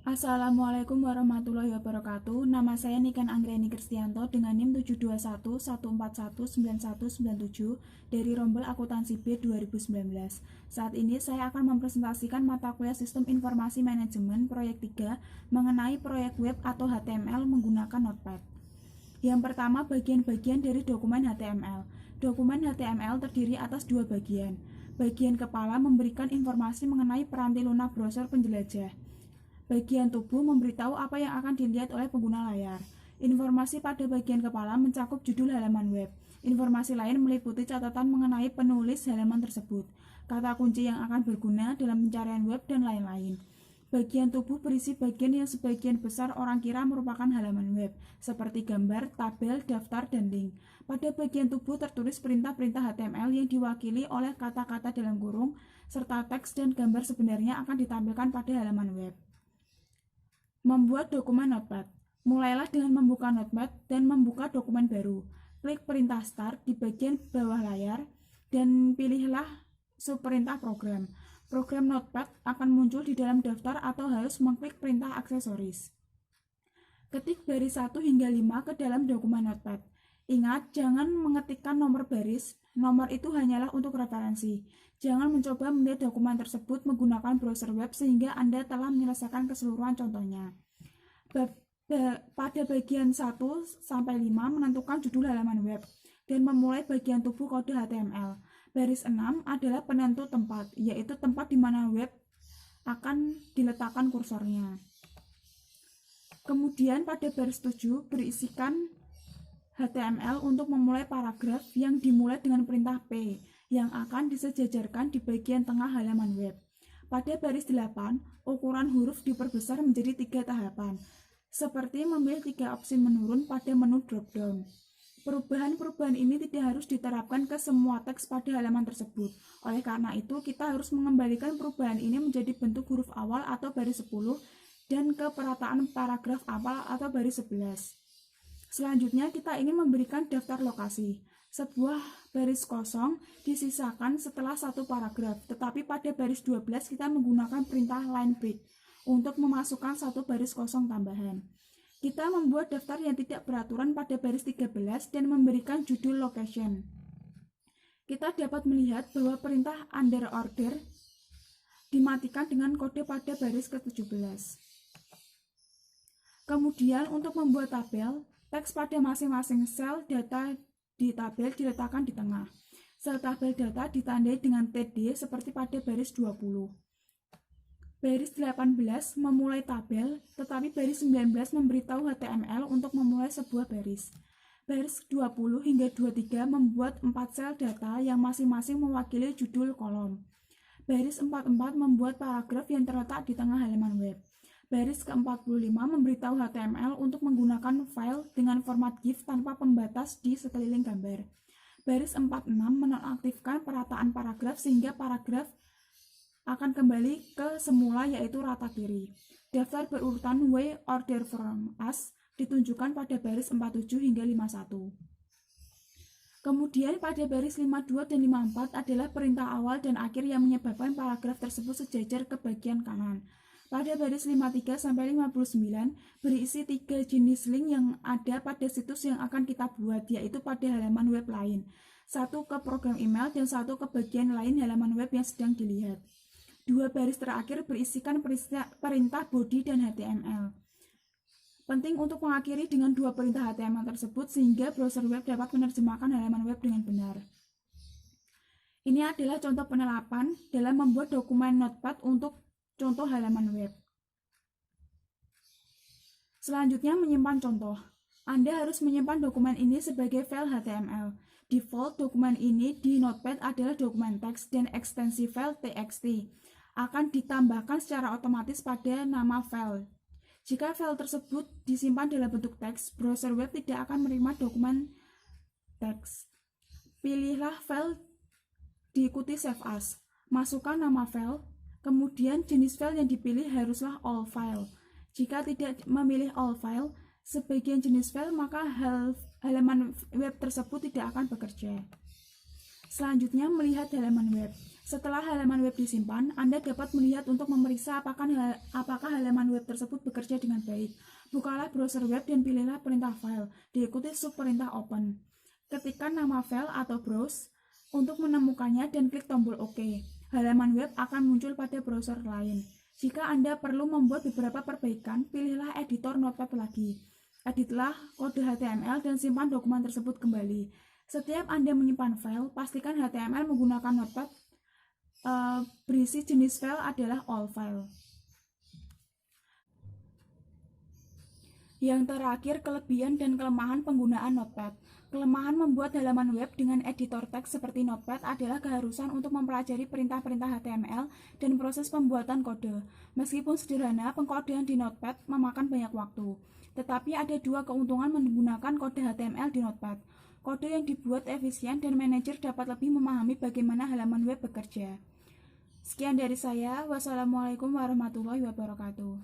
Assalamualaikum warahmatullahi wabarakatuh. Nama saya Niken Anggreni Kristianto dengan NIM 72114199197 dari Rombel Akuntansi B 2019. Saat ini saya akan mempresentasikan mata kuliah Sistem Informasi Manajemen Proyek 3 mengenai proyek web atau HTML menggunakan Notepad. Yang pertama, bagian-bagian dari dokumen HTML. Dokumen HTML terdiri atas dua bagian. Bagian kepala memberikan informasi mengenai peranti lunak browser penjelajah. Bagian tubuh memberitahu apa yang akan dilihat oleh pengguna layar. Informasi pada bagian kepala mencakup judul halaman web. Informasi lain meliputi catatan mengenai penulis halaman tersebut, kata kunci yang akan berguna dalam pencarian web, dan lain-lain. Bagian tubuh berisi bagian yang sebagian besar orang kira merupakan halaman web, seperti gambar, tabel, daftar, dan link. Pada bagian tubuh tertulis perintah-perintah HTML yang diwakili oleh kata-kata dalam kurung, serta teks dan gambar sebenarnya akan ditampilkan pada halaman web. Membuat dokumen Notepad. Mulailah dengan membuka Notepad dan membuka dokumen baru. Klik perintah Start di bagian bawah layar dan pilihlah subperintah program. Program Notepad akan muncul di dalam daftar atau harus mengklik perintah aksesoris. Ketik baris 1 hingga 5 ke dalam dokumen Notepad. Ingat, jangan mengetikkan nomor baris. Nomor itu hanyalah untuk referensi. Jangan mencoba melihat dokumen tersebut menggunakan browser web sehingga Anda telah menyelesaikan keseluruhan contohnya. Pada bagian 1-5 menentukan judul halaman web dan memulai bagian tubuh kode HTML. Baris 6 adalah penentu tempat, yaitu tempat di mana web akan diletakkan kursornya. Kemudian pada baris 7 berisikan HTML untuk memulai paragraf yang dimulai dengan perintah P yang akan disejajarkan di bagian tengah halaman web. Pada baris 8, ukuran huruf diperbesar menjadi 3 tahapan, seperti memilih 3 opsi menurun pada menu drop-down. Perubahan-perubahan ini tidak harus diterapkan ke semua teks pada halaman tersebut. Oleh karena itu, kita harus mengembalikan perubahan ini menjadi bentuk huruf awal atau baris 10 dan ke perataan paragraf awal atau baris 11. Selanjutnya, kita ingin memberikan daftar lokasi. Sebuah baris kosong disisakan setelah satu paragraf, tetapi pada baris 12 kita menggunakan perintah line break untuk memasukkan satu baris kosong tambahan. Kita membuat daftar yang tidak beraturan pada baris 13 dan memberikan judul location. Kita dapat melihat bahwa perintah under order dimatikan dengan kode pada baris ke-17. Kemudian untuk membuat tabel, teks pada masing-masing sel data di tabel diletakkan di tengah. Sel tabel data ditandai dengan TD seperti pada baris 20. Baris 18 memulai tabel, tetapi baris 19 memberitahu HTML untuk memulai sebuah baris. Baris 20 hingga 23 membuat 4 sel data yang masing-masing mewakili judul kolom. Baris 44 membuat paragraf yang terletak di tengah halaman web. Baris ke-45 memberitahu HTML untuk menggunakan file dengan format GIF tanpa pembatas di sekeliling gambar. Baris 46 menonaktifkan perataan paragraf sehingga paragraf akan kembali ke semula, yaitu rata kiri. Daftar berurutan way order from as ditunjukkan pada baris 47 hingga 51. Kemudian pada baris 52 dan 54 adalah perintah awal dan akhir yang menyebabkan paragraf tersebut sejajar ke bagian kanan. Pada baris 53 sampai 59 berisi 3 jenis link yang ada pada situs yang akan kita buat, yaitu pada halaman web lain, satu ke program email dan satu ke bagian lain halaman web yang sedang dilihat. 2 baris terakhir berisikan perintah body dan HTML. Penting untuk mengakhiri dengan 2 perintah HTML tersebut sehingga browser web dapat menerjemahkan halaman web dengan benar. Ini adalah contoh penerapan dalam membuat dokumen Notepad untuk contoh halaman web. Selanjutnya, menyimpan contoh. Anda harus menyimpan dokumen ini sebagai file HTML. Default dokumen ini di Notepad adalah dokumen teks dan ekstensi file txt akan ditambahkan secara otomatis pada nama file. Jika file tersebut disimpan dalam bentuk teks, browser web tidak akan menerima dokumen teks. Pilihlah file, diikuti save as. Masukkan nama file. Kemudian jenis file yang dipilih haruslah all file. Jika tidak memilih all file, sebagian jenis file, maka halaman web tersebut tidak akan bekerja. Selanjutnya, melihat halaman web. Setelah halaman web disimpan, Anda dapat melihat untuk memeriksa apakah halaman web tersebut bekerja dengan baik. Bukalah browser web dan pilihlah perintah file, diikuti subperintah open. Ketikkan nama file atau browse untuk menemukannya dan klik tombol OK. Halaman web akan muncul pada browser lain. Jika Anda perlu membuat beberapa perbaikan, pilihlah editor Notepad lagi. Editlah kode HTML dan simpan dokumen tersebut kembali. Setiap Anda menyimpan file, pastikan HTML menggunakan Notepad berisi jenis file adalah all file. Yang terakhir, kelebihan dan kelemahan penggunaan Notepad. Kelemahan membuat halaman web dengan editor teks seperti Notepad adalah keharusan untuk mempelajari perintah-perintah HTML dan proses pembuatan kode. Meskipun sederhana, pengkodean di Notepad memakan banyak waktu. Tetapi ada dua keuntungan menggunakan kode HTML di Notepad. Kode yang dibuat efisien dan manajer dapat lebih memahami bagaimana halaman web bekerja. Sekian dari saya. Wassalamualaikum warahmatullahi wabarakatuh.